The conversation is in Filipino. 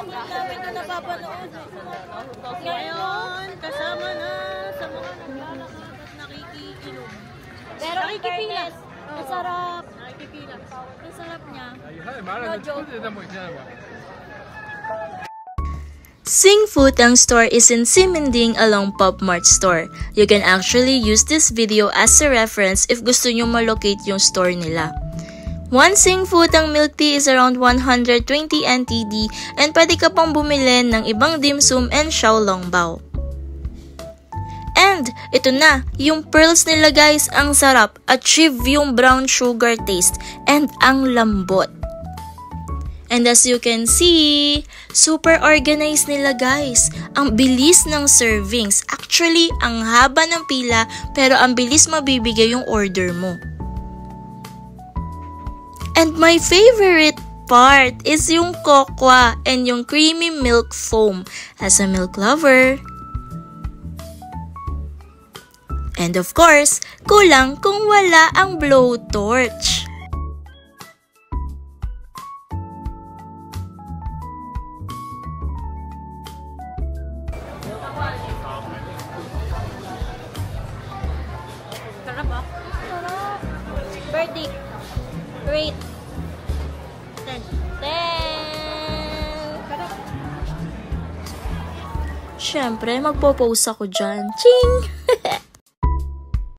namin ito napapanood. Ngayon, kasama na sa mga naglalakad at nakikiinom. Pero Nakikipila. Masarap. Nakikipila. Ang sarap niya. No joke. Sing Futang store is in Simending along Pop Mart store. You can actually use this video as a reference if gusto nyo malocate yung store nila. One Sing Futang milk tea is around 120 NTD and pwede ka pang bumili ng ibang dim sum and xiaolongbao. And ito na, yung pearls nila guys, ang sarap. Achieve yung brown sugar taste and ang lambot. And as you can see, super organized nila guys. Ang bilis ng servings. Actually, ang haba ng pila pero ang bilis mabibigay yung order mo. And my favorite part is yung cocoa and yung creamy milk foam. As a milk lover. And of course, kulang kung wala ang blowtorch. Sarap ba? Sarap. Verdict. Rate. 10. 10. Siyempre, magpo-post ako dyan. Ching!